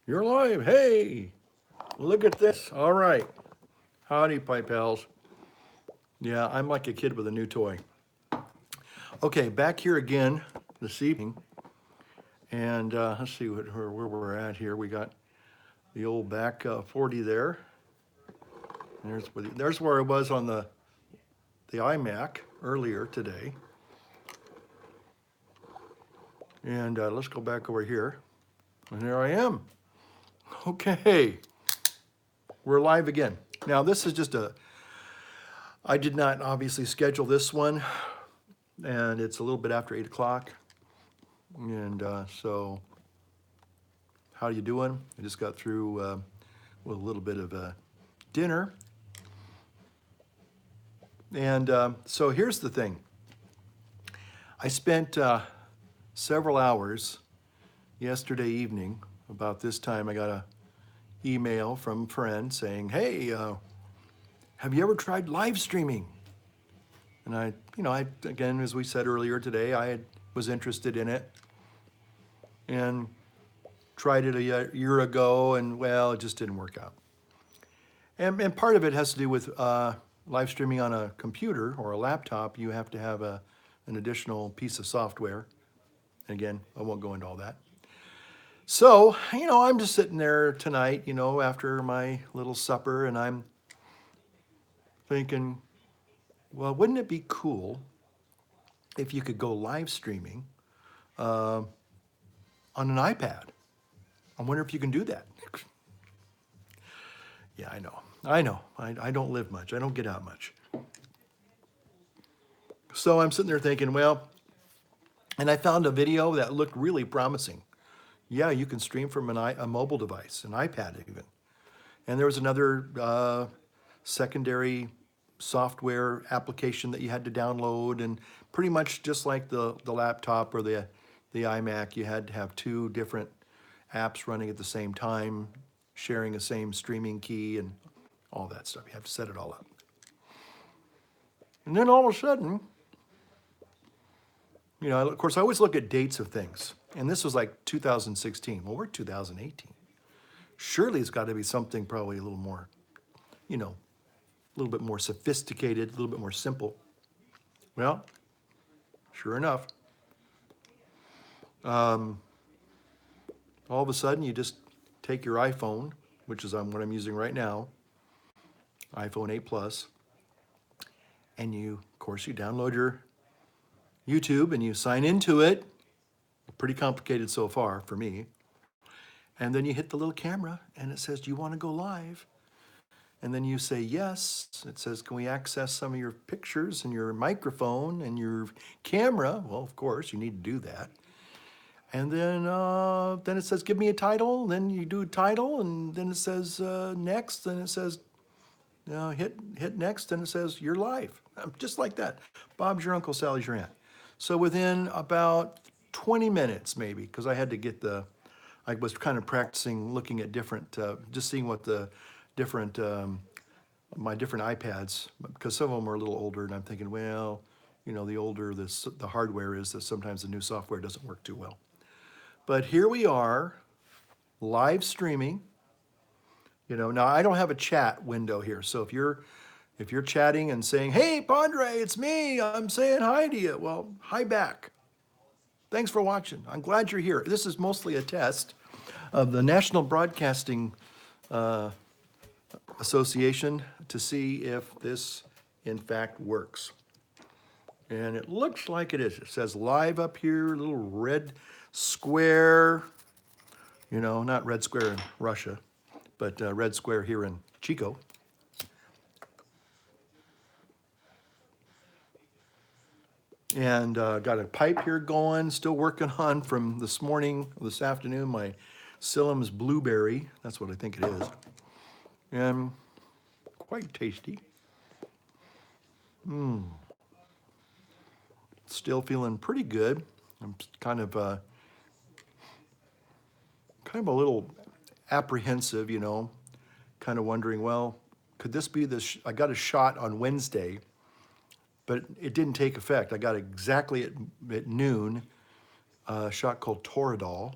You're live. Hey, look at this. All right. Howdy, Pipe Pals. Yeah, I'm like a kid with a new toy. Okay, back here again this evening. And let's see where we're at here. We got the old back 40 there. There's where I was on the iMac earlier today. And let's go back over here. And there I am. Okay, we're live again. Now, this is just I did not obviously schedule this one, and it's a little bit after 8 o'clock. And so, how you doing? I just got through with a little bit of dinner. And so here's the thing. I spent several hours yesterday evening. About this time, I got a email from a friend saying, "Hey, have you ever tried live streaming?" And I again, as we said earlier today, was interested in it and tried it a year ago, and well, it just didn't work out. And part of it has to do with live streaming on a computer or a laptop. You have to have an additional piece of software. And again, I won't go into all that. So, I'm just sitting there tonight, after my little supper, and I'm thinking, well, wouldn't it be cool if you could go live streaming on an iPad? I wonder if you can do that. Yeah, I know. I don't live much. I don't get out much. So I'm sitting there thinking, well, and I found a video that looked really promising. Yeah, you can stream from a mobile device, an iPad even. And there was another secondary software application that you had to download, and pretty much just like the laptop or the iMac, you had to have two different apps running at the same time, sharing the same streaming key and all that stuff. You have to set it all up. And then all of a sudden, of course, I always look at dates of things. And this was like 2016. Well, we're 2018. Surely it's got to be something probably a little more, a little bit more sophisticated, a little bit more simple. Well, sure enough, all of a sudden you just take your iPhone, which is what I'm using right now, iPhone 8 Plus, and you download your YouTube and you sign into it. Pretty complicated so far for me. And then you hit the little camera and it says, "Do you want to go live?" And then you say yes. It says, "Can we access some of your pictures and your microphone and your camera?" Well, of course, you need to do that. And then it says, "Give me a title." Then you do a title, and then it says next, and it says hit next, and it says you're live, just like that. Bob's your uncle, Sally's your aunt. So within about 20 minutes, maybe, because I was kind of practicing looking at different, just seeing what the different, my different iPads, because some of them are a little older, and I'm thinking, well, the older the hardware is, that sometimes the new software doesn't work too well. But here we are, live streaming. Now I don't have a chat window here, so if you're chatting and saying, "Hey, Pandre, it's me, I'm saying hi to you," well, hi back. Thanks for watching. I'm glad you're here. This is mostly a test of the National Broadcasting Association to see if this, in fact, works. And it looks like it is. It says live up here, little red square. Not red square in Russia, but red square here in Chico. And got a pipe here going, still working on from this afternoon, my Sillam's blueberry. That's what I think it is. And quite tasty. Still feeling pretty good. I'm kind of a little apprehensive, kind of wondering, well, could this be I got a shot on Wednesday, but it didn't take effect. I got exactly at noon a shot called Toradol.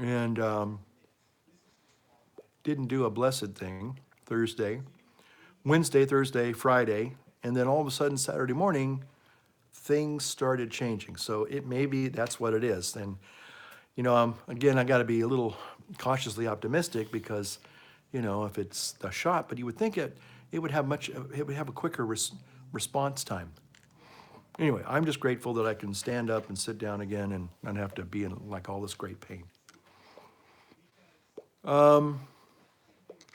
and didn't do a blessed thing Thursday, Wednesday, Thursday, Friday, and then all of a sudden Saturday morning, things started changing. So it maybe that's what it is. And again, I got to be a little cautiously optimistic because, if it's a shot, but you would think it would have a quicker response time. Anyway, I'm just grateful that I can stand up and sit down again and not have to be in like all this great pain.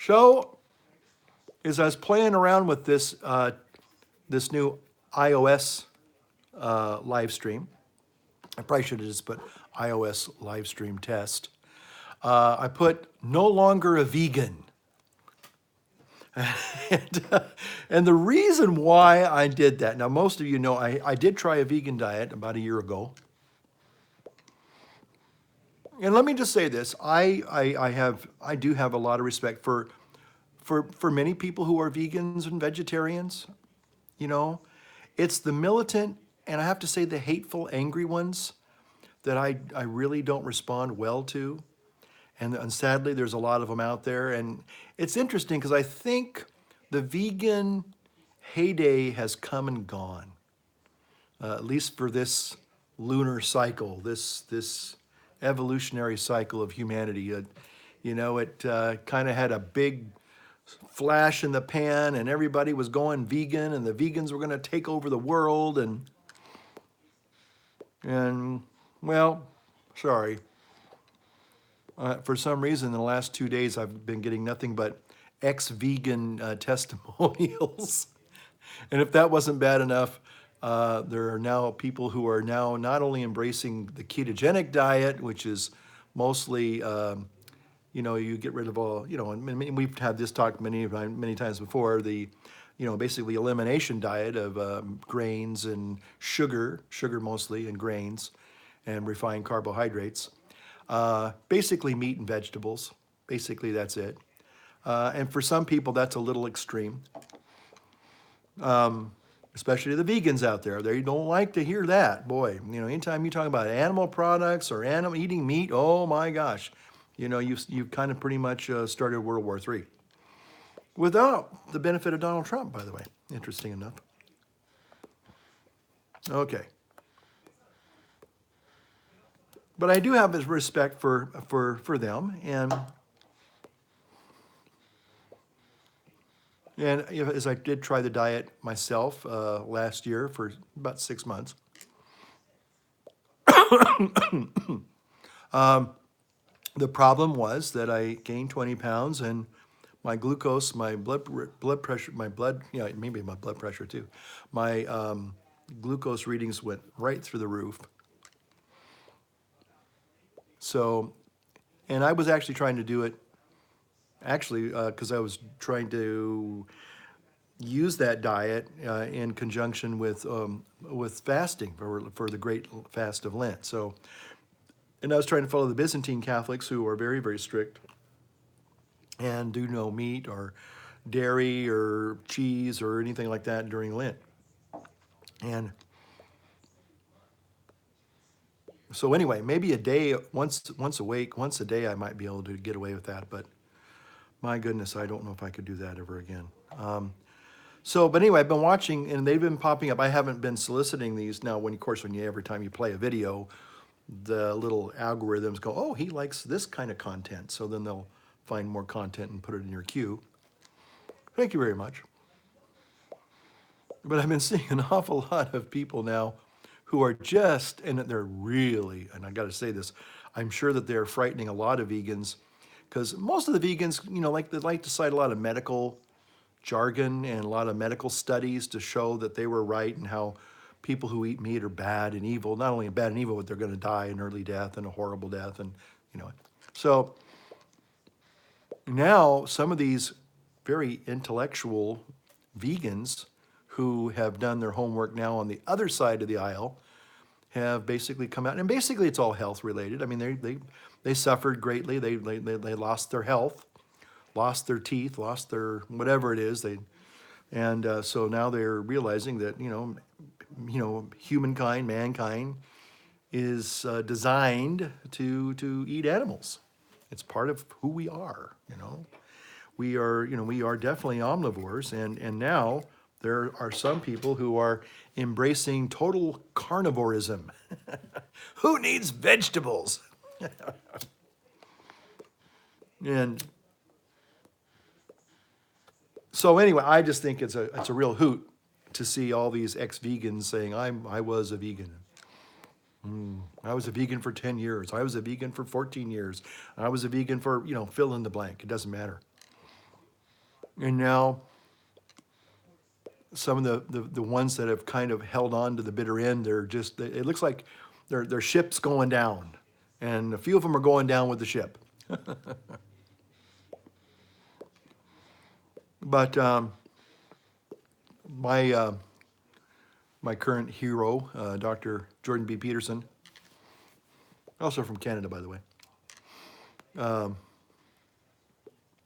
So, as I was playing around with this new iOS live stream, I probably should have just put iOS live stream test. I put no longer a vegan. And the reason why I did that, now most of you know I did try a vegan diet about a year ago. And let me just say this, I do have a lot of respect for many people who are vegans and vegetarians. It's the militant, and I have to say the hateful, angry ones that I really don't respond well to. And sadly, there's a lot of them out there. And it's interesting because I think the vegan heyday has come and gone, at least for this lunar cycle, this evolutionary cycle of humanity. It kind of had a big flash in the pan, and everybody was going vegan, and the vegans were going to take over the world. And well, sorry. For some reason, in the last 2 days, I've been getting nothing but ex-vegan testimonials. And if that wasn't bad enough, there are now people who are now not only embracing the ketogenic diet, which is mostly, you get rid of all, and we've had this talk many times before, the, basically elimination diet of grains and sugar mostly, and grains, and refined carbohydrates. Basically meat and vegetables. Basically, that's it. And for some people, that's a little extreme. Especially the vegans out there. They don't like to hear that. Boy, anytime you talk about animal products or eating meat, oh my gosh. You've kind of pretty much started World War III. Without the benefit of Donald Trump, by the way. Interesting enough. Okay. But I do have this respect for them, and as I did try the diet myself last year for about 6 months, the problem was that I gained 20 pounds, and my glucose, my blood pressure, maybe my blood pressure too, my glucose readings went right through the roof. So, and I was actually trying to do it, because I was trying to use that diet in conjunction with fasting for the Great Fast of Lent. So, and I was trying to follow the Byzantine Catholics, who are very, very strict and do no meat or dairy or cheese or anything like that during Lent. And so anyway, maybe a day, once a week, once a day, I might be able to get away with that. But my goodness, I don't know if I could do that ever again. But anyway, I've been watching, and they've been popping up. I haven't been soliciting these now. Every time you play a video, the little algorithms go, oh, he likes this kind of content. So then they'll find more content and put it in your queue. Thank you very much. But I've been seeing an awful lot of people now who are and they're really, and I got to say this, I'm sure that they're frightening a lot of vegans, because most of the vegans, they like to cite a lot of medical jargon and a lot of medical studies to show that they were right, and how people who eat meat are bad and evil. Not only bad and evil, but they're going to die an early death and a horrible death. And, so now some of these very intellectual vegans who have done their homework now on the other side of the aisle have basically come out, and basically it's all health related. I mean, they suffered greatly. They lost their health, lost their teeth, lost their whatever it is. So now they're realizing that humankind, mankind, is designed to eat animals. It's part of who we are, we are definitely omnivores, and now there are some people who are embracing total carnivorism. Who needs vegetables? And so anyway, I just think it's a real hoot to see all these ex-vegans saying I was a vegan. I was a vegan for 10 years. I was a vegan for 14 years. I was a vegan for, fill in the blank. It doesn't matter. And now some of the ones that have kind of held on to the bitter end, it looks like their ship's going down. And a few of them are going down with the ship. But my current hero, Dr. Jordan B. Peterson, also from Canada, by the way,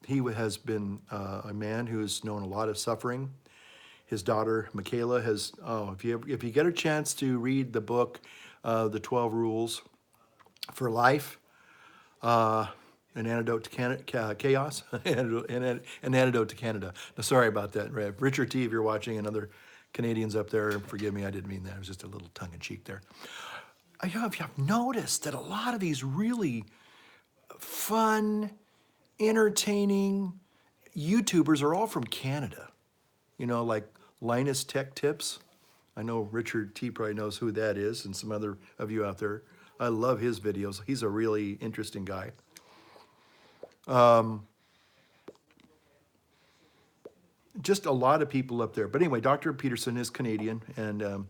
he has been a man who has known a lot of suffering. His daughter, Michaela, if you get a chance to read the book, The 12 Rules for Life, an antidote to chaos, an antidote to Canada. Now, sorry about that, Richard T. If you're watching, and other Canadians up there, forgive me, I didn't mean that. It was just a little tongue-in-cheek there. I've noticed that a lot of these really fun, entertaining YouTubers are all from Canada. Like Linus Tech Tips. I know Richard T. probably knows who that is, and some other of you out there. I love his videos. He's a really interesting guy. Just a lot of people up there. But anyway, Dr. Peterson is Canadian. And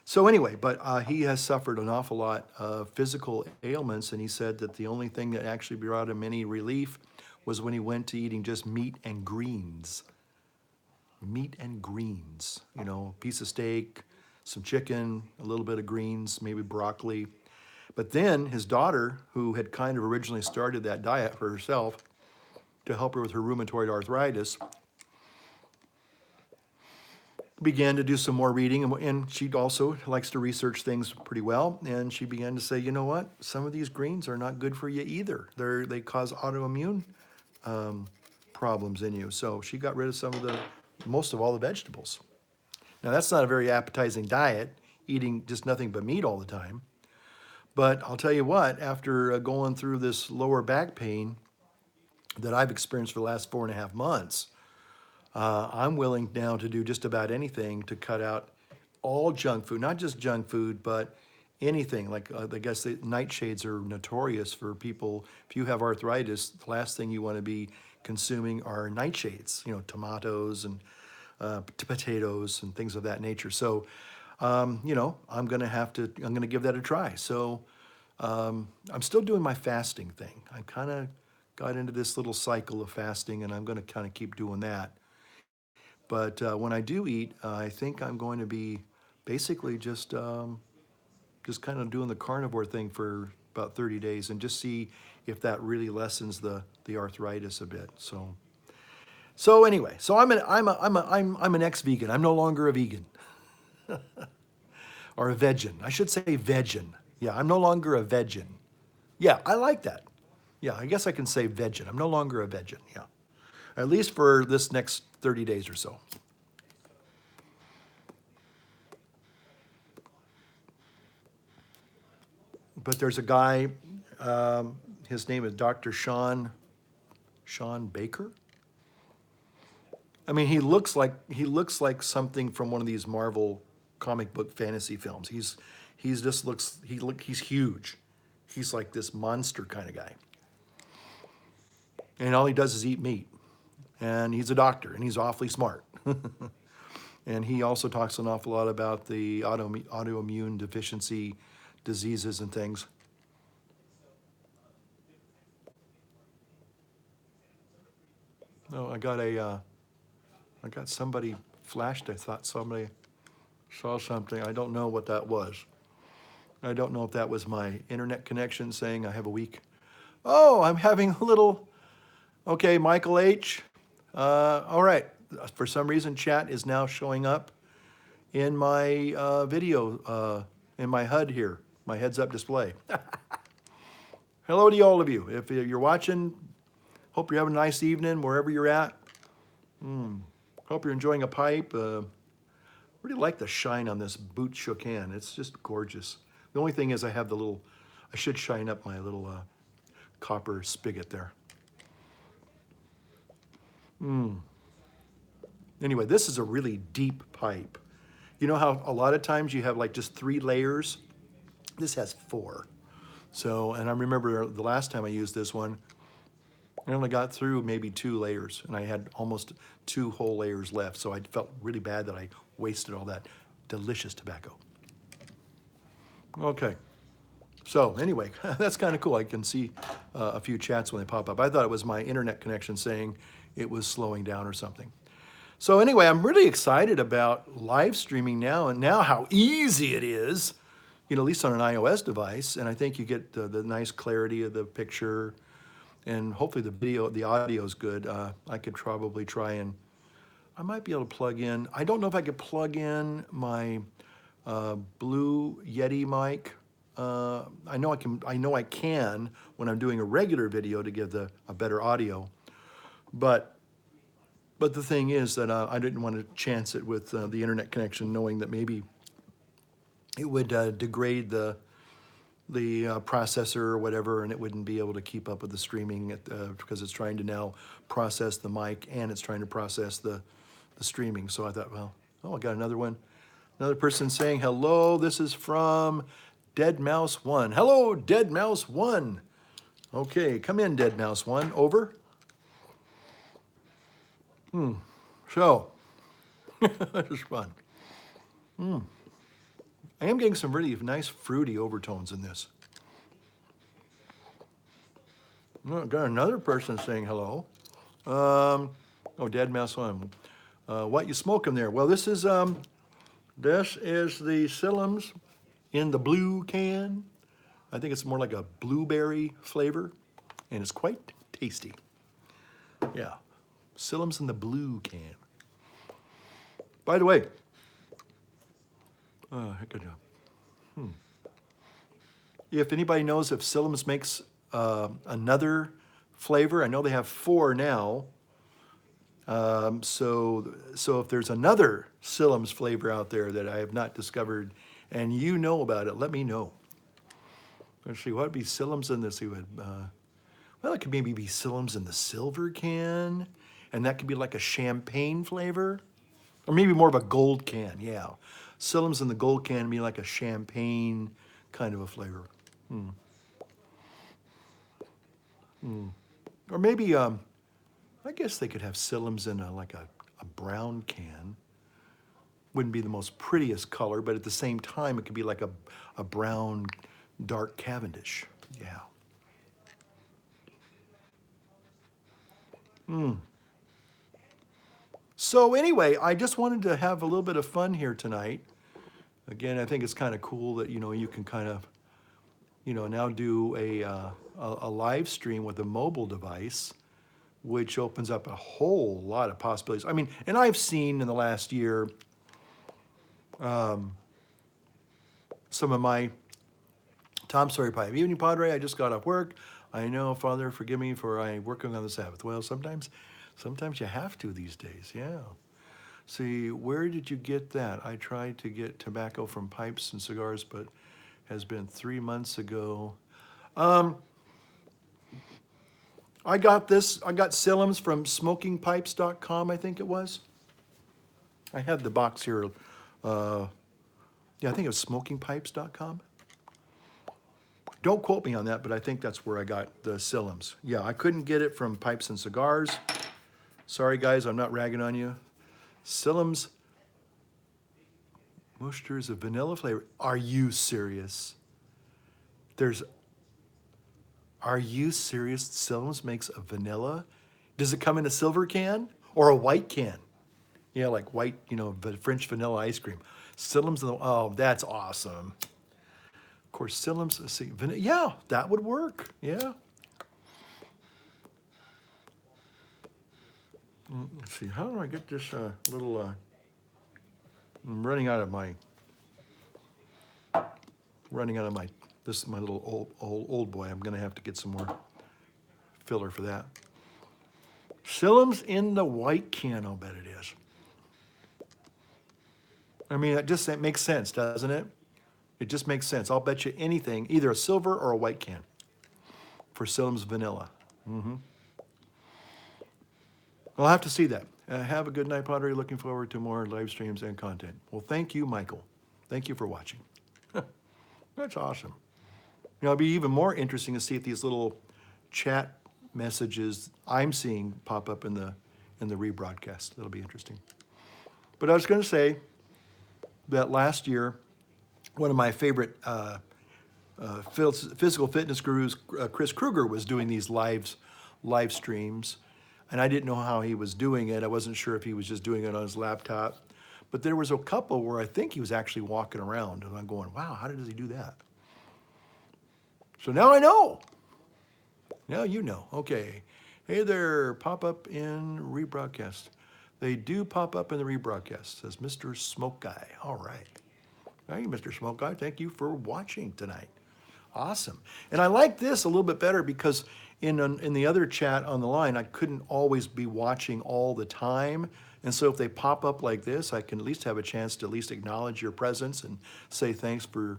so anyway, but he has suffered an awful lot of physical ailments. And he said that the only thing that actually brought him any relief was when he went to eating just meat and greens. Meat and greens, a piece of steak, some chicken, a little bit of greens, maybe broccoli. But then his daughter, who had kind of originally started that diet for herself to help her with her rheumatoid arthritis, began to do some more reading, and she also likes to research things pretty well. And she began to say, you know what? Some of these greens are not good for you either. They cause autoimmune problems in you. So she got rid of most of all the vegetables. Now, that's not a very appetizing diet, eating just nothing but meat all the time. But I'll tell you what, after going through this lower back pain that I've experienced for the last 4.5 months, I'm willing now to do just about anything to cut out all junk food, not just junk food, but anything. Like I guess the nightshades are notorious for people. If you have arthritis, the last thing you want to be consuming are nightshades, tomatoes and potatoes and things of that nature. So, I'm going to give that a try. So I'm still doing my fasting thing. I kind of got into this little cycle of fasting, and I'm going to kind of keep doing that. But when I do eat, I think I'm going to be basically just kind of doing the carnivore thing for about 30 days and just see if that really lessens the arthritis a bit. So anyway, so I'm an ex-vegan. I'm no longer a vegan. Or a vegan. I should say vegan. Yeah, I'm no longer a vegan. Yeah, I like that. Yeah, I guess I can say vegan. I'm no longer a vegan. Yeah. At least for this next 30 days or so. But there's a guy, his name is Dr. Sean Baker. I mean, he looks like something from one of these Marvel comic book fantasy films. He's huge. He's like this monster kind of guy. And all he does is eat meat. And he's a doctor, and he's awfully smart. And he also talks an awful lot about the autoimmune deficiency diseases and things. No, I got somebody flashed. I thought somebody saw something. I don't know what that was. I don't know if that was my internet connection saying I have a week. Oh, I'm having a little. Okay, Michael H. All right. For some reason, chat is now showing up in my video, in my HUD here. my heads-up display. Hello to all of you. If you're watching, hope you're having a nice evening wherever you're at. Hope you're enjoying a pipe. Really like the shine on this boot shook hand. It's just gorgeous. The only thing is I should shine up my little copper spigot there. Anyway, this is a really deep pipe. You know how a lot of times you have like just 3 layers? This has 4. So, and I remember the last time I used this one, I only got through maybe 2 layers, and I had almost 2 whole layers left. So I felt really bad that I wasted all that delicious tobacco. Okay. So anyway, that's kind of cool. I can see a few chats when they pop up. I thought it was my internet connection saying it was slowing down or something. So anyway, I'm really excited about live streaming now, and now how easy it is, you know, at least on an iOS device. And I think you get the nice clarity of the picture, and hopefully the audio is good. I could probably try and, I might be able to plug in. I don't know if I could plug in my Blue Yeti mic. I know I can when I'm doing a regular video to get a better audio, but the thing is that I didn't want to chance it with the internet connection, knowing that maybe it would degrade the processor or whatever, and it wouldn't be able to keep up with the streaming because it's trying to now process the mic and it's trying to process the streaming. So I thought, well, I got another one. Another person saying hello. This is from Dead Mouse 1. Hello, Dead Mouse 1. Okay, come in, Dead Mouse 1. Over. So, this is fun. I am getting some really nice fruity overtones in this. Got another person saying hello. Oh, Dead Mouse 1. What you smoking there? Well, this is the Sillums in the blue can. I think it's more like a blueberry flavor, and it's quite tasty. Yeah, Sillums in the blue can. By the way, if anybody knows if Sillums makes another flavor, I know they have 4 now. So if there's another Sillums flavor out there that I have not discovered and you know about it, let me know. Let's see, what would be Sillums in this? Well, it could maybe be Sillums in the silver can, and that could be like a champagne flavor, or maybe more of a gold can, yeah. Sillums in the gold can be like a champagne kind of a flavor. Or maybe, I guess they could have Sillums in like a brown can. Wouldn't be the most prettiest color, but at the same time, it could be like a brown, dark Cavendish. Yeah. So anyway, I just wanted to have a little bit of fun here tonight. Again, I think it's kind of cool that, you know, you can kind of, you know, now do a live stream with a mobile device, which opens up a whole lot of possibilities. I mean, and I've seen in the last year some of my Tom Sawyer Pipe. Evening, Padre, I just got off work. I know, Father, forgive me for I working on the Sabbath. Well, sometimes you have to these days, yeah. See, where did you get that? I tried to get tobacco from pipes and cigars, but has been 3 months ago. I got Sillums from smokingpipes.com, I think it was. I had the box here. Yeah, I think it was smokingpipes.com. Don't quote me on that, but I think that's where I got the Sillums. Yeah, I couldn't get it from Pipes and Cigars. Sorry, guys, I'm not ragging on you. Sillums Worcester is a vanilla flavor. Are you serious? Are you serious? Sillums makes a vanilla? Does it come in a silver can or a white can? Yeah, like white, you know, French vanilla ice cream. Sillums, oh, that's awesome. Of course, Sillums, let's see, vanilla, yeah, that would work, yeah. Let's see, how do I get this little, I'm running out of my running out of this is my little old boy. I'm going to have to get some more filler for that. Psyllium's in the white can, I'll bet it is. I mean, it makes sense, doesn't it? It just makes sense. I'll bet you anything, either a silver or a white can for Psyllium's vanilla. I'll have to see that. Have a good night, Pottery. Looking forward to more live streams and content. Well, thank you, Michael. Thank you for watching. That's awesome. It'll be even more interesting to see if these little chat messages I'm seeing pop up in the rebroadcast. That'll be interesting. But I was going to say that last year, one of my favorite physical fitness gurus, Chris Kruger, was doing these live streams, and I didn't know how he was doing it. I wasn't sure if he was just doing it on his laptop, but there was a couple where I think he was actually walking around, and I'm going, wow, how does he do that? So now I know. Now you know. Okay. Hey there, pop up in rebroadcast. They do pop up in the rebroadcast, says Mr. Smoke Guy. All right. Hey, Mr. Smoke Guy, thank you for watching tonight. Awesome. And I like this a little bit better because in the other chat on the line, I couldn't always be watching all the time. And so if they pop up like this, I can at least have a chance to at least acknowledge your presence and say thanks for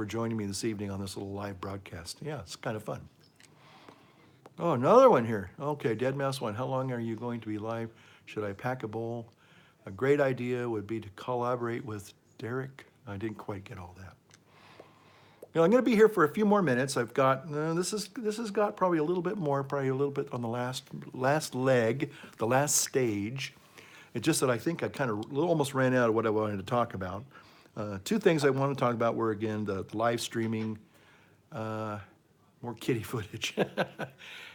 joining me this evening on this little live broadcast. Yeah, it's kind of fun. Oh, another one here. Okay, Dead Mouse 1. How long are you going to be live? Should I pack a bowl? A great idea would be to collaborate with Derek. I didn't quite get all that. You know, I'm going to be here for a few more minutes. I've got this has got probably a little bit more, probably a little bit on the last leg, the last stage. It's just that I think I kind of almost ran out of what I wanted to talk about. Two things I want to talk about were, again, the live streaming, more kitty footage.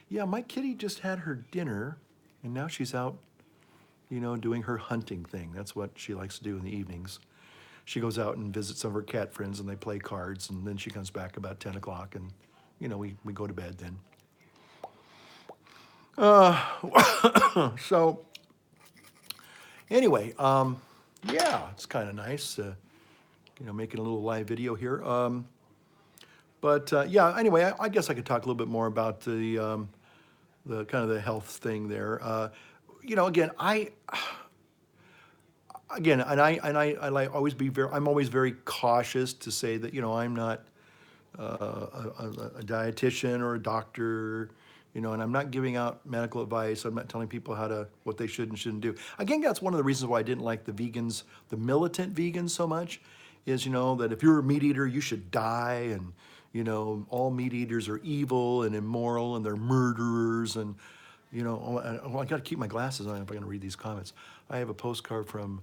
Yeah, my kitty just had her dinner, and now she's out, you know, doing her hunting thing. That's what she likes to do in the evenings. She goes out and visits some of her cat friends, and they play cards, and then she comes back about 10 o'clock, and, you know, we go to bed then. So, anyway, yeah, it's kind of nice, you know, making a little live video here. Yeah, anyway, I guess I could talk a little bit more about the kind of the health thing there. You know, again, I'm always very cautious to say that, you know, I'm not a dietitian or a doctor, you know, and I'm not giving out medical advice. I'm not telling people what they should and shouldn't do. Again, that's one of the reasons why I didn't like the vegans, the militant vegans so much, is, you know, that if you're a meat eater, you should die, and, you know, all meat eaters are evil and immoral and they're murderers, and, you know, I got to keep my glasses on if I'm going to read these comments. I have a postcard from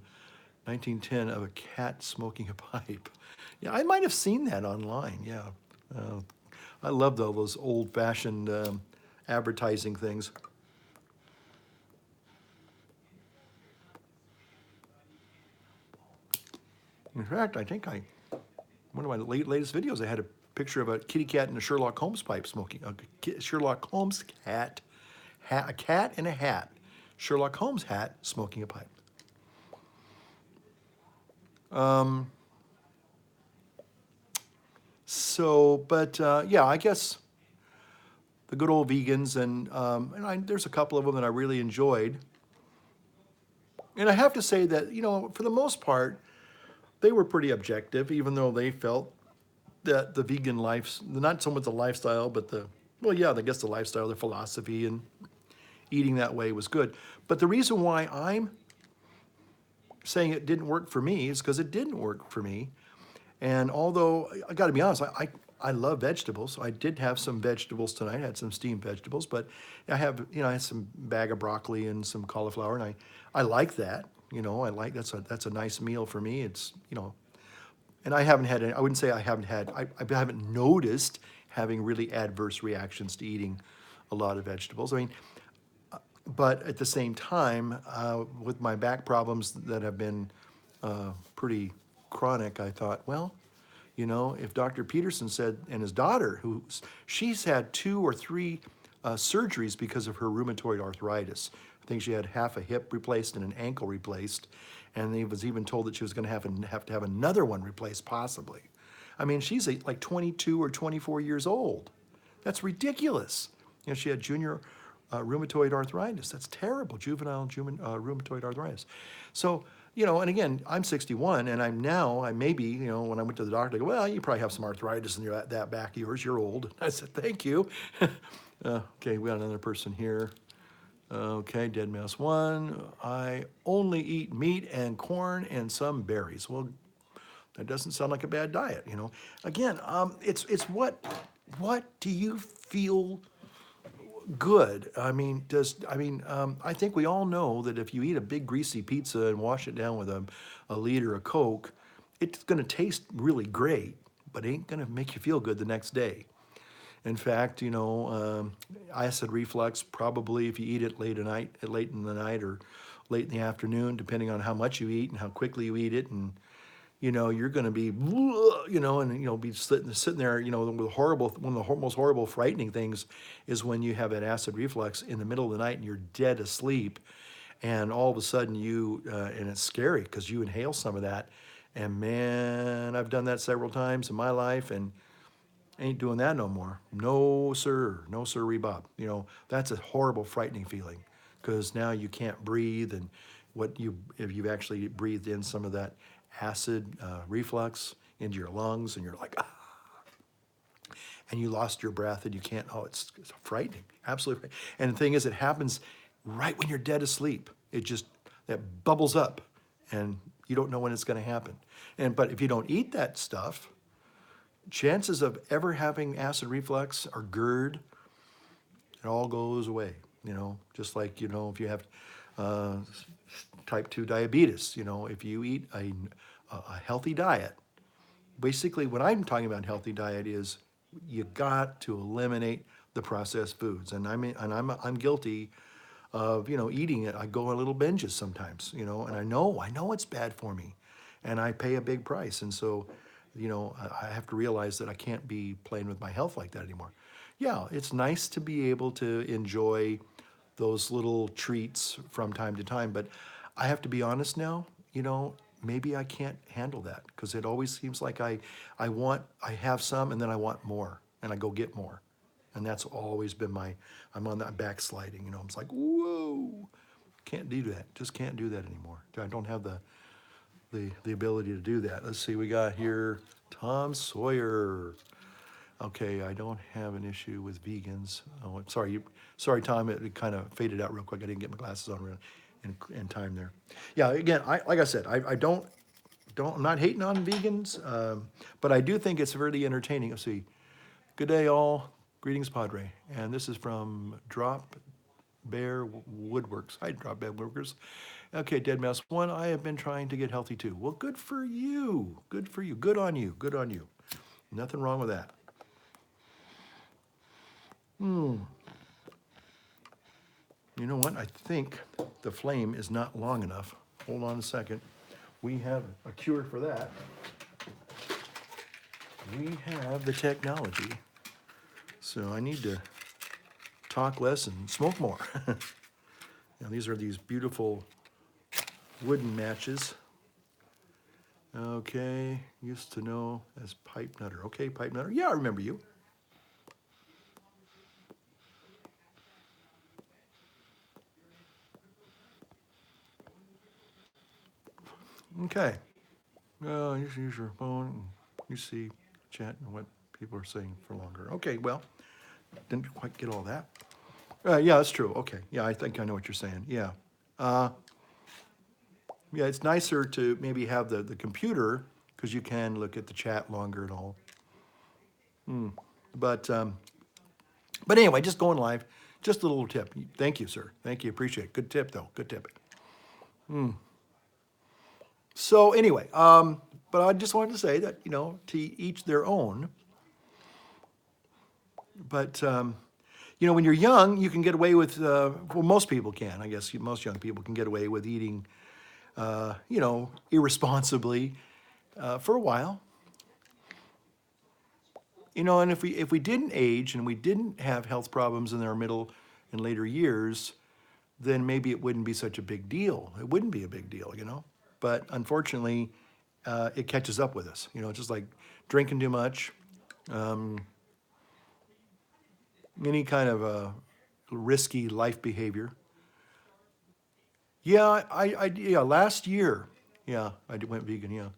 1910 of a cat smoking a pipe. Yeah, I might have seen that online, yeah. I loved all those old-fashioned advertising things. In fact, I think one of my latest videos, I had a picture of a kitty cat in a Sherlock Holmes pipe smoking. A Sherlock Holmes cat, a cat in a hat. Sherlock Holmes hat smoking a pipe. Yeah, I guess the good old vegans, and there's a couple of them that I really enjoyed. And I have to say that, you know, for the most part, they were pretty objective, even though they felt that the vegan life, not so much the lifestyle, but I guess the lifestyle, the philosophy, and eating that way was good. But the reason why I'm saying it didn't work for me is because it didn't work for me. And although, I got to be honest, I love vegetables. I did have some vegetables tonight. I had some steamed vegetables, but I had some bag of broccoli and some cauliflower, and I like that. You know, that's a nice meal for me. It's, you know, and I haven't had any, I wouldn't say I haven't noticed having really adverse reactions to eating a lot of vegetables. I mean, but at the same time, with my back problems that have been pretty chronic, I thought, well, you know, if Dr. Peterson said, and his daughter, she's had 2 or 3 surgeries because of her rheumatoid arthritis. I think she had half a hip replaced and an ankle replaced, and he was even told that she was going to have to have another one replaced, possibly. I mean, she's like 22 or 24 years old. That's ridiculous. You know, she had junior rheumatoid arthritis. That's terrible, juvenile rheumatoid arthritis. So, you know, and again, I'm 61, and I maybe, you know, when I went to the doctor, they go, well, you probably have some arthritis in that back of yours. You're old. I said, thank you. Okay, we got another person here. Okay, Dead Mouse 1. I only eat meat and corn and some berries. Well, that doesn't sound like a bad diet, you know. Again, it's what do you feel good? I mean, I think we all know that if you eat a big greasy pizza and wash it down with a liter of Coke, it's going to taste really great, but it ain't going to make you feel good the next day. In fact, you know, acid reflux probably if you eat it late in the night or late in the afternoon, depending on how much you eat and how quickly you eat it, and you know, you're going to be, you know, and you know, be sitting there, you know, with one of the most horrible, frightening things is when you have an acid reflux in the middle of the night and you're dead asleep, and all of a sudden and it's scary because you inhale some of that, and man, I've done that several times in my life, and ain't doing that no more. No, sir. No, sir, Bob. You know, that's a horrible, frightening feeling because now you can't breathe. And if you've actually breathed in some of that acid reflux into your lungs and you're like, ah, and you lost your breath and you can't, it's frightening. Absolutely. And the thing is, it happens right when you're dead asleep. That bubbles up and you don't know when it's going to happen. But if you don't eat that stuff, chances of ever having acid reflux or GERD, it all goes away, you know, just like, you know, if you have type 2 diabetes, you know, if you eat a healthy diet, basically what I'm talking about healthy diet is you got to eliminate the processed foods. And I'm guilty of, you know, eating it. I go on little binges sometimes, you know, and I know it's bad for me and I pay a big price. And so, you know, I have to realize that I can't be playing with my health like that anymore. Yeah, it's nice to be able to enjoy those little treats from time to time, but I have to be honest now, you know, maybe I can't handle that because it always seems like I have some and then I want more and I go get more. And that's always been I'm on that backsliding, you know, it's like, whoa, can't do that. Just can't do that anymore. I don't have the ability to do that. Let's see, we got here Tom Sawyer. Okay, I don't have an issue with vegans. Oh, I'm sorry, Tom. It kind of faded out real quick. I didn't get my glasses on in time there. Yeah, again, like I said, I'm not hating on vegans, but I do think it's really entertaining. Let's see. Good day, all. Greetings, Padre. And this is from Drop Bear Woodworks. Hi, Drop Bear Woodworks. Okay, Dead Mouse 1, I have been trying to get healthy too. Well, good for you. Good for you. Good on you. Good on you. Nothing wrong with that. You know what? I think the flame is not long enough. Hold on a second. We have a cure for that. We have the technology. So I need to talk less and smoke more. Now, these are these beautiful wooden matches. Okay, used to know as Pipe Nutter. Okay, Pipe Nutter. Yeah, I remember you. Okay. Use your phone. You see chat and what people are saying for longer. Okay, well, didn't quite get all that. Yeah, that's true. Okay. Yeah, I think I know what you're saying. Yeah. Yeah, it's nicer to maybe have the computer because you can look at the chat longer and all. But anyway, just going live. Just a little tip. Thank you, sir. Thank you. Appreciate it. Good tip, though. Good tip. So anyway, but I just wanted to say that, you know, to each their own. But, you know, when you're young, you can get away with, well, most people can, I guess. Most young people can get away with eating, you know, irresponsibly for a while. You know, and if we didn't age and we didn't have health problems in our middle and later years, then maybe it wouldn't be such a big deal. It wouldn't be a big deal, you know. But unfortunately, it catches up with us. You know, just like drinking too much, any kind of risky life behavior. Yeah, yeah, last year, yeah, went vegan, yeah.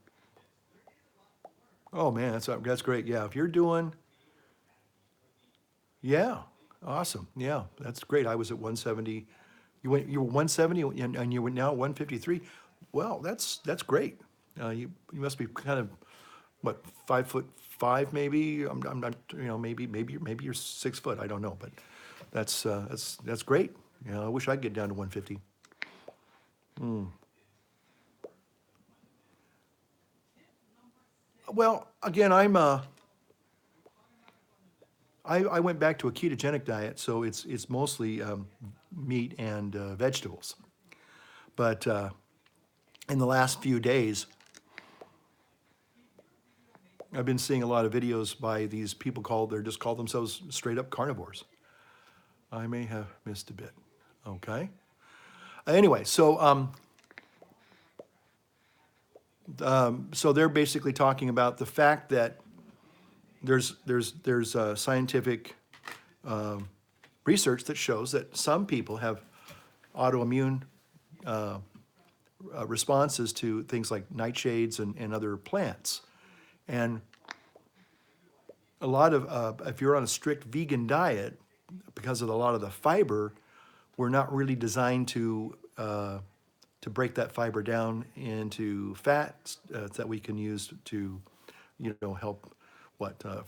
Oh man, that's great. Yeah, if you're doing, yeah, awesome. Yeah, that's great. I was at 170. You were 170 and you were now 153. Well, that's great. You must be kind of what 5'5" maybe. I'm not, maybe you're 6 foot. I don't know, but that's great. I wish I'd get down to 150. Well, again, I went back to a ketogenic diet, so it's mostly meat and vegetables. But in the last few days, I've been seeing a lot of videos by these people they're just called themselves straight up carnivores. I may have missed a bit. Okay. Anyway, so they're basically talking about the fact that there's scientific research that shows that some people have autoimmune responses to things like nightshades and other plants. And a lot of, if you're on a strict vegan diet, because of a lot of the fiber, we're not really designed to break that fiber down into fats that we can use to, help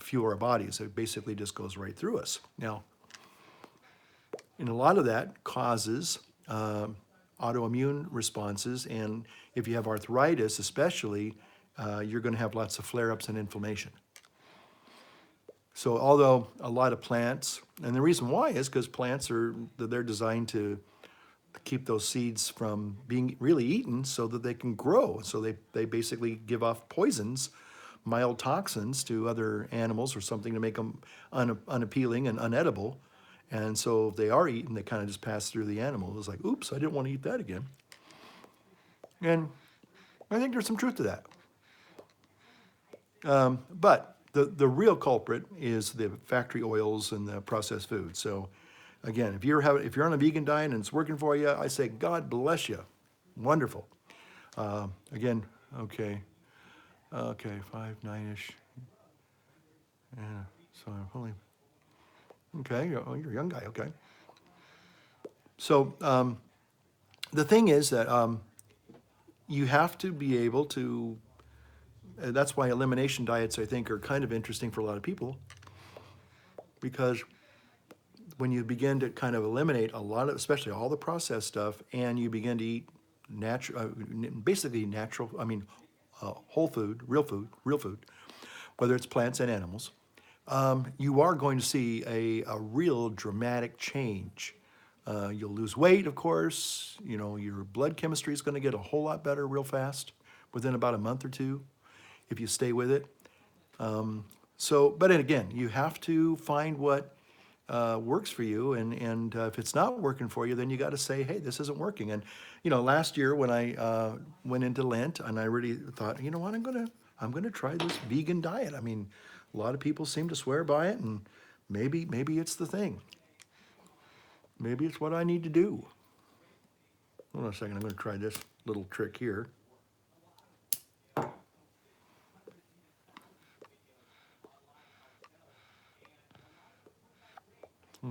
fuel our bodies. It basically just goes right through us. Now, and a lot of that causes autoimmune responses, and if you have arthritis especially, you're going to have lots of flare-ups and inflammation. So although a lot of plants, and the reason why is because plants they're designed to keep those seeds from being really eaten so that they can grow. So they basically give off poisons, mild toxins to other animals or something to make them unappealing and unedible. And so if they are eaten, they kind of just pass through the animal. It's like, oops, I didn't want to eat that again. And I think there's some truth to that. But the real culprit is the factory oils and the processed food. So again, if you're on a vegan diet and it's working for you, I say God bless you. Wonderful. Again, okay, 5'9"-ish. Yeah, so I'm only okay. You're a young guy. Okay. So the thing is that you have to be able to. That's why elimination diets, I think, are kind of interesting for a lot of people, because when you begin to kind of eliminate a lot of, especially all the processed stuff, and you begin to eat basically natural, whole food, real food, whether it's plants and animals, you are going to see a real dramatic change. You'll lose weight, of course. Your blood chemistry is going to get a whole lot better real fast within about a month or two if you stay with it. But again, you have to find what works for you, and if it's not working for you, then you got to say, hey, this isn't working. And last year when I went into Lent, and I really thought, you know what, I'm gonna try this vegan diet. I mean, a lot of people seem to swear by it, and maybe it's the thing. Maybe it's what I need to do. Hold on a second, I'm gonna try this little trick here.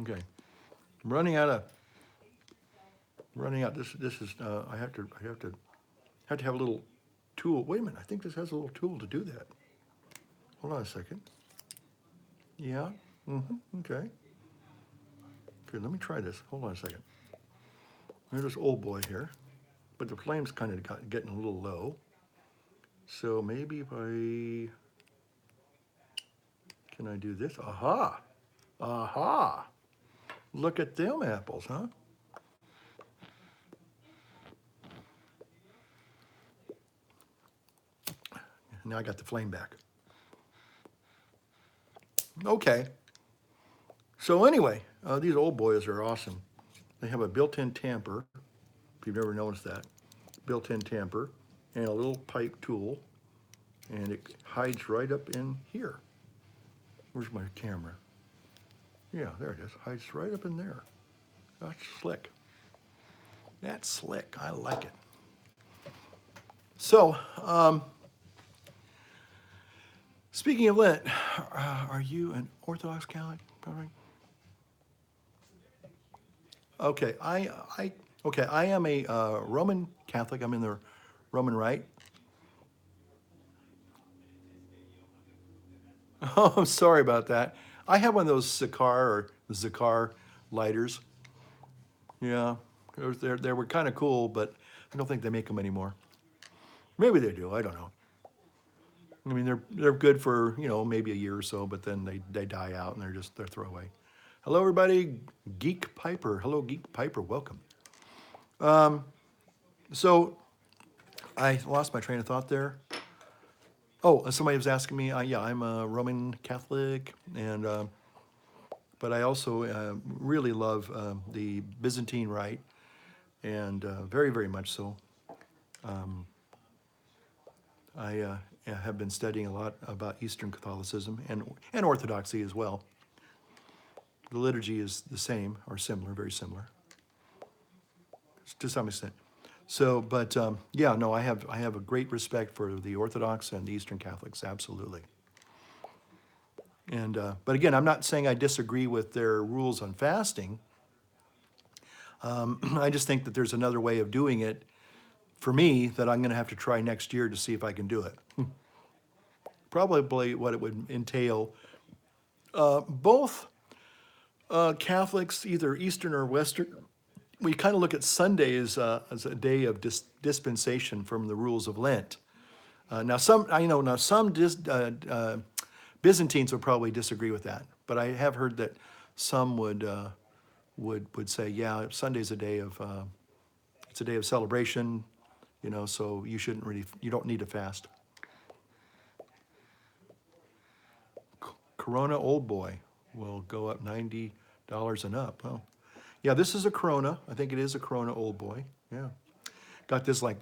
Okay, running out. This is. I have to have a little tool. Wait a minute. I think this has a little tool to do that. Hold on a second. Yeah. Okay. Okay. Let me try this. Hold on a second. There's this old boy here, but the flame's kind of getting a little low. So maybe if can I do this? Aha! Aha! Look at them apples, huh? Now I got the flame back. Okay. So anyway, these old boys are awesome. They have a built-in tamper, if you've never noticed that. Built-in tamper, and a little pipe tool. And it hides right up in here. Where's my camera? Yeah, there it is. Hides right up in there. That's slick. That's slick. I like it. So, speaking of Lent, are you an Orthodox Catholic? Okay, I am a Roman Catholic. I'm in the Roman Rite. Oh, I'm sorry about that. I have one of those Zakar lighters. Yeah, they were kind of cool, but I don't think they make them anymore. Maybe they do. I don't know. I mean, they're good for maybe a year or so, but then they die out and they're throwaway. Hello, everybody. Geek Piper. Hello, Geek Piper. Welcome. So I lost my train of thought there. Oh, somebody was asking me. Yeah, I'm a Roman Catholic, and but I also really love the Byzantine Rite, and very, very much so. I have been studying a lot about Eastern Catholicism and Orthodoxy as well. The liturgy is the same or similar, very similar, to some extent. So, but yeah, no, I have a great respect for the Orthodox and the Eastern Catholics, absolutely. And but again, I'm not saying I disagree with their rules on fasting. I just think that there's another way of doing it for me that I'm going to have to try next year to see if I can do it. Probably what it would entail. Both Catholics, either Eastern or Western, we kind of look at Sunday as a day of dispensation from the rules of Lent. Now some Byzantines would probably disagree with that, but I have heard that some would say, yeah, Sunday's a day of it's a day of celebration, so you don't need to fast. Corona Old Boy will go up $90 and up. Oh, yeah, this is a Corona. I think it is a Corona Old Boy. Yeah, got this like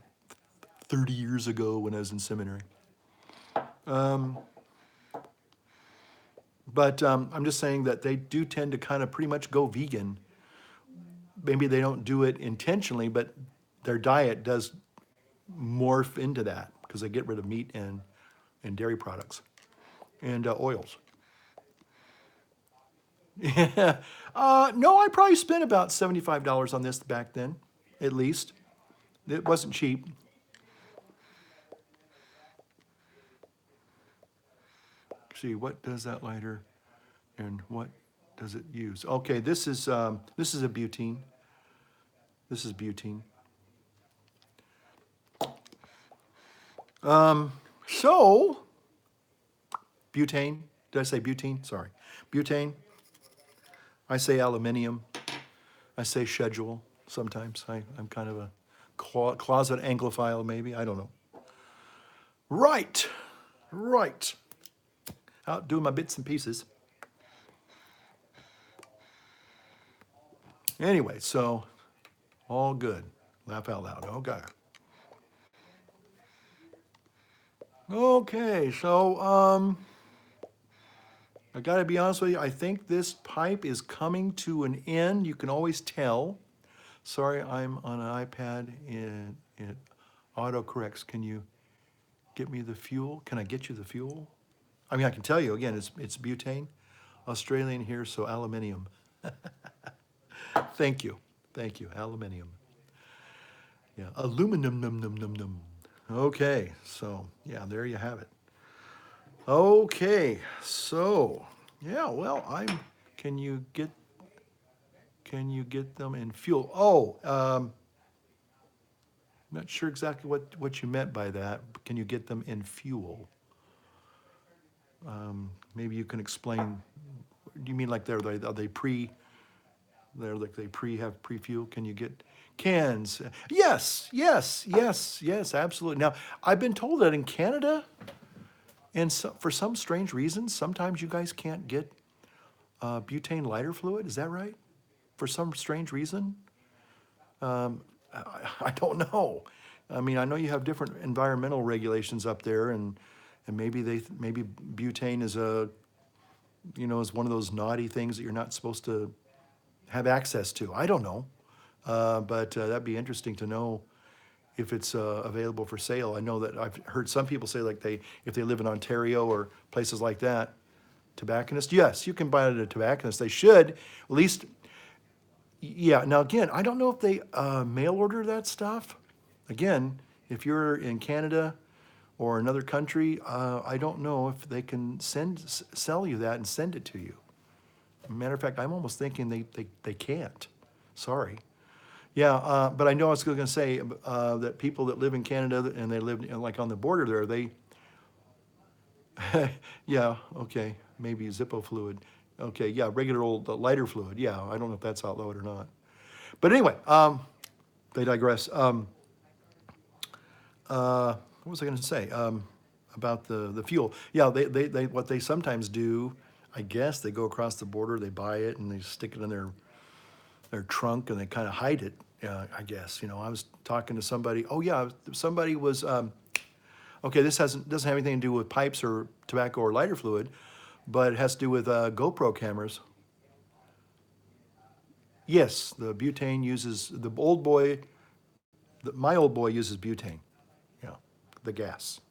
30 years ago when I was in seminary. But I'm just saying that they do tend to kind of pretty much go vegan. Maybe they don't do it intentionally, but their diet does morph into that because they get rid of meat and dairy products and oils. Yeah. No, I probably spent about $75 on this back then, at least. It wasn't cheap. See, what does that lighter and what does it use? Okay, this is a butene. This is butene. So, butane. Did I say butene? Sorry. Butane. I say aluminium. I say schedule sometimes. I'm kind of a closet Anglophile, maybe. I don't know. Right. Right. Out doing my bits and pieces. Anyway, so all good. Laugh out loud. Okay. Okay, so I gotta be honest with you, I think this pipe is coming to an end. You can always tell. Sorry, I'm on an iPad and it autocorrects. Can you get me the fuel? Can I get you the fuel? I mean, I can tell you again, it's butane. Australian here, so aluminium. Thank you. Thank you. Aluminium. Yeah, aluminum, num, num, num, num. Okay, so yeah, there you have it. Okay, so yeah, well, can you get them in fuel? Oh, not sure exactly what you meant by that. Can you get them in fuel? Maybe you can explain. Do you mean like are they have pre-fuel? Can you get cans? Yes, yes, yes, yes, absolutely. Now, I've been told that in Canada, and so, for some strange reason, sometimes you guys can't get butane lighter fluid. Is that right? For some strange reason? I don't know. I mean, I know you have different environmental regulations up there, and and maybe butane is is one of those naughty things that you're not supposed to have access to. I don't know, but that'd be interesting to know if it's available for sale. I know that I've heard some people say like if they live in Ontario or places like that, tobacconist, yes, you can buy it at a tobacconist. They should, at least, yeah. Now again, I don't know if they mail order that stuff. Again, if you're in Canada or another country, I don't know if they can sell you that and send it to you. Matter of fact, I'm almost thinking they can't. Sorry. Yeah, but I know I was going to say that people that live in Canada and they live like on the border there, yeah, okay, maybe Zippo fluid. Okay, yeah, regular old lighter fluid. Yeah, I don't know if that's outlawed or not. But anyway, they digress. What was I going to say about the fuel? Yeah, they what they sometimes do, I guess, they go across the border, they buy it, and they stick it in their trunk, and they kind of hide it. I guess I was talking to somebody. Oh yeah, somebody was. Okay, this doesn't have anything to do with pipes or tobacco or lighter fluid, but it has to do with GoPro cameras. Yes, the butane uses the old boy. My old boy uses butane. Yeah, the gas.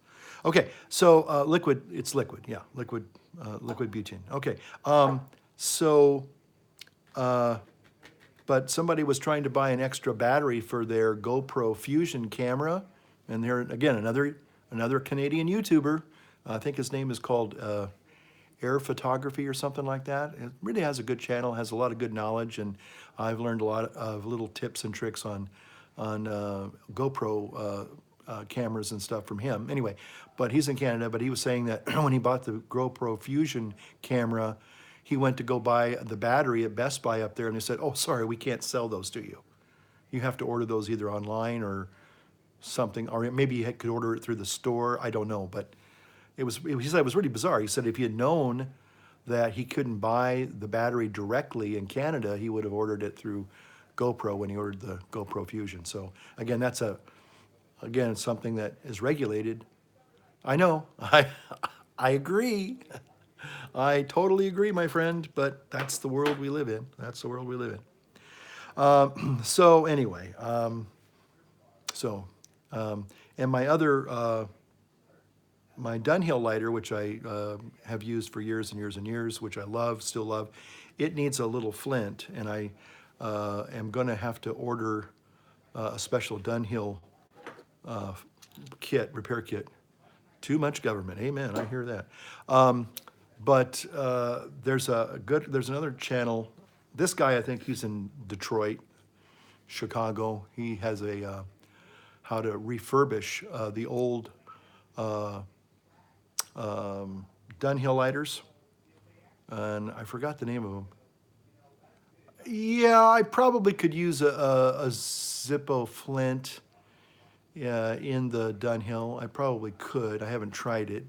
Okay, so liquid. It's liquid. Yeah, liquid butane. Okay, so. But somebody was trying to buy an extra battery for their GoPro Fusion camera, and there again another Canadian YouTuber. I think his name is called Air Photography or something like that. It really has a good channel, has a lot of good knowledge, and I've learned a lot of little tips and tricks on GoPro cameras and stuff from him. Anyway, but he's in Canada. But he was saying that when he bought the GoPro Fusion camera, he went to go buy the battery at Best Buy up there, and they said, "Oh, sorry, we can't sell those to you. You have to order those either online or something, or maybe you could order it through the store. I don't know." But he said it was really bizarre. He said if he had known that he couldn't buy the battery directly in Canada, he would have ordered it through GoPro when he ordered the GoPro Fusion. So again, it's something that is regulated. I know. I agree. I totally agree, my friend, but that's the world we live in. That's the world we live in. So anyway, and my other, my Dunhill lighter, which I have used for years and years and years, which I still love, it needs a little flint, and I am going to have to order a special Dunhill repair kit. Too much government. Amen. I hear that. But there's another channel. This guy, I think he's in Detroit, Chicago. He has a how to refurbish the old Dunhill lighters, and I forgot the name of them. Yeah, I probably could use a Zippo flint in the Dunhill. I probably could. I haven't tried it.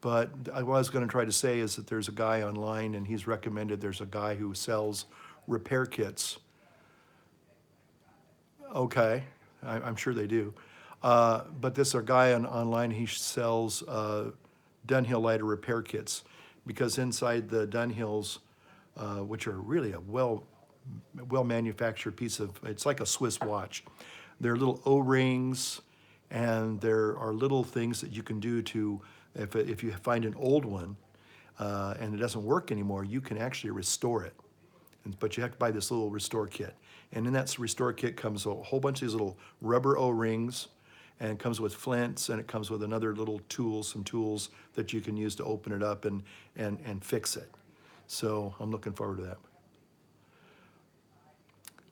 But what I was going to try to say is that there's a guy online, and he's recommended there's a guy who sells repair kits. Okay, I'm sure they do. But this a guy online, he sells Dunhill lighter repair kits, because inside the Dunhills, which are really a well manufactured piece of, it's like a Swiss watch. There are little O-rings, and there are little things that you can do to, if you find an old one and it doesn't work anymore, you can actually restore it. But you have to buy this little restore kit. And in that restore kit comes a whole bunch of these little rubber O-rings, and it comes with flints, and it comes with another little some tools that you can use to open it up and fix it. So I'm looking forward to that.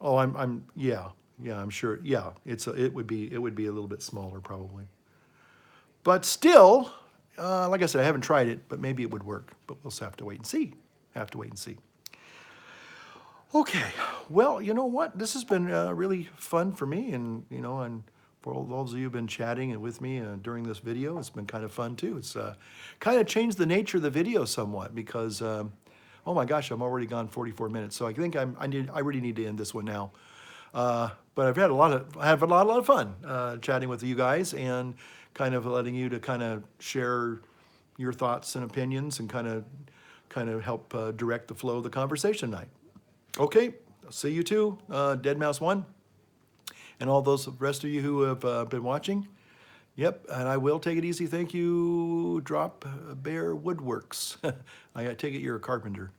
Oh, yeah, I'm sure. Yeah, it would be a little bit smaller probably. But still, like I said, I haven't tried it, but maybe it would work. But we'll just have to wait and see. Okay, well, you know what? This has been really fun for me, and and for all those of you who've been chatting and with me during this video, it's been kind of fun too. It's kind of changed the nature of the video somewhat because, oh my gosh, I'm already gone 44 minutes. So I think I really need to end this one now. But I have a lot of fun chatting with you guys and kind of letting you to kind of share your thoughts and opinions and kind of help direct the flow of the conversation tonight. Okay, see you too, Dead Mouse One, and all those rest of you who have been watching. Yep, and I will take it easy. Thank you, Drop Bear Woodworks. I take it you're a carpenter.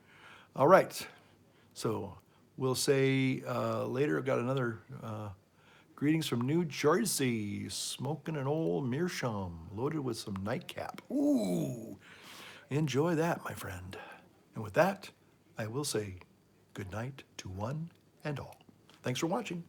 All right, so we'll say later. I've got another greetings from New Jersey, smoking an old meerschaum loaded with some nightcap. Ooh, enjoy that, my friend. And with that, I will say good night to one and all. Thanks for watching.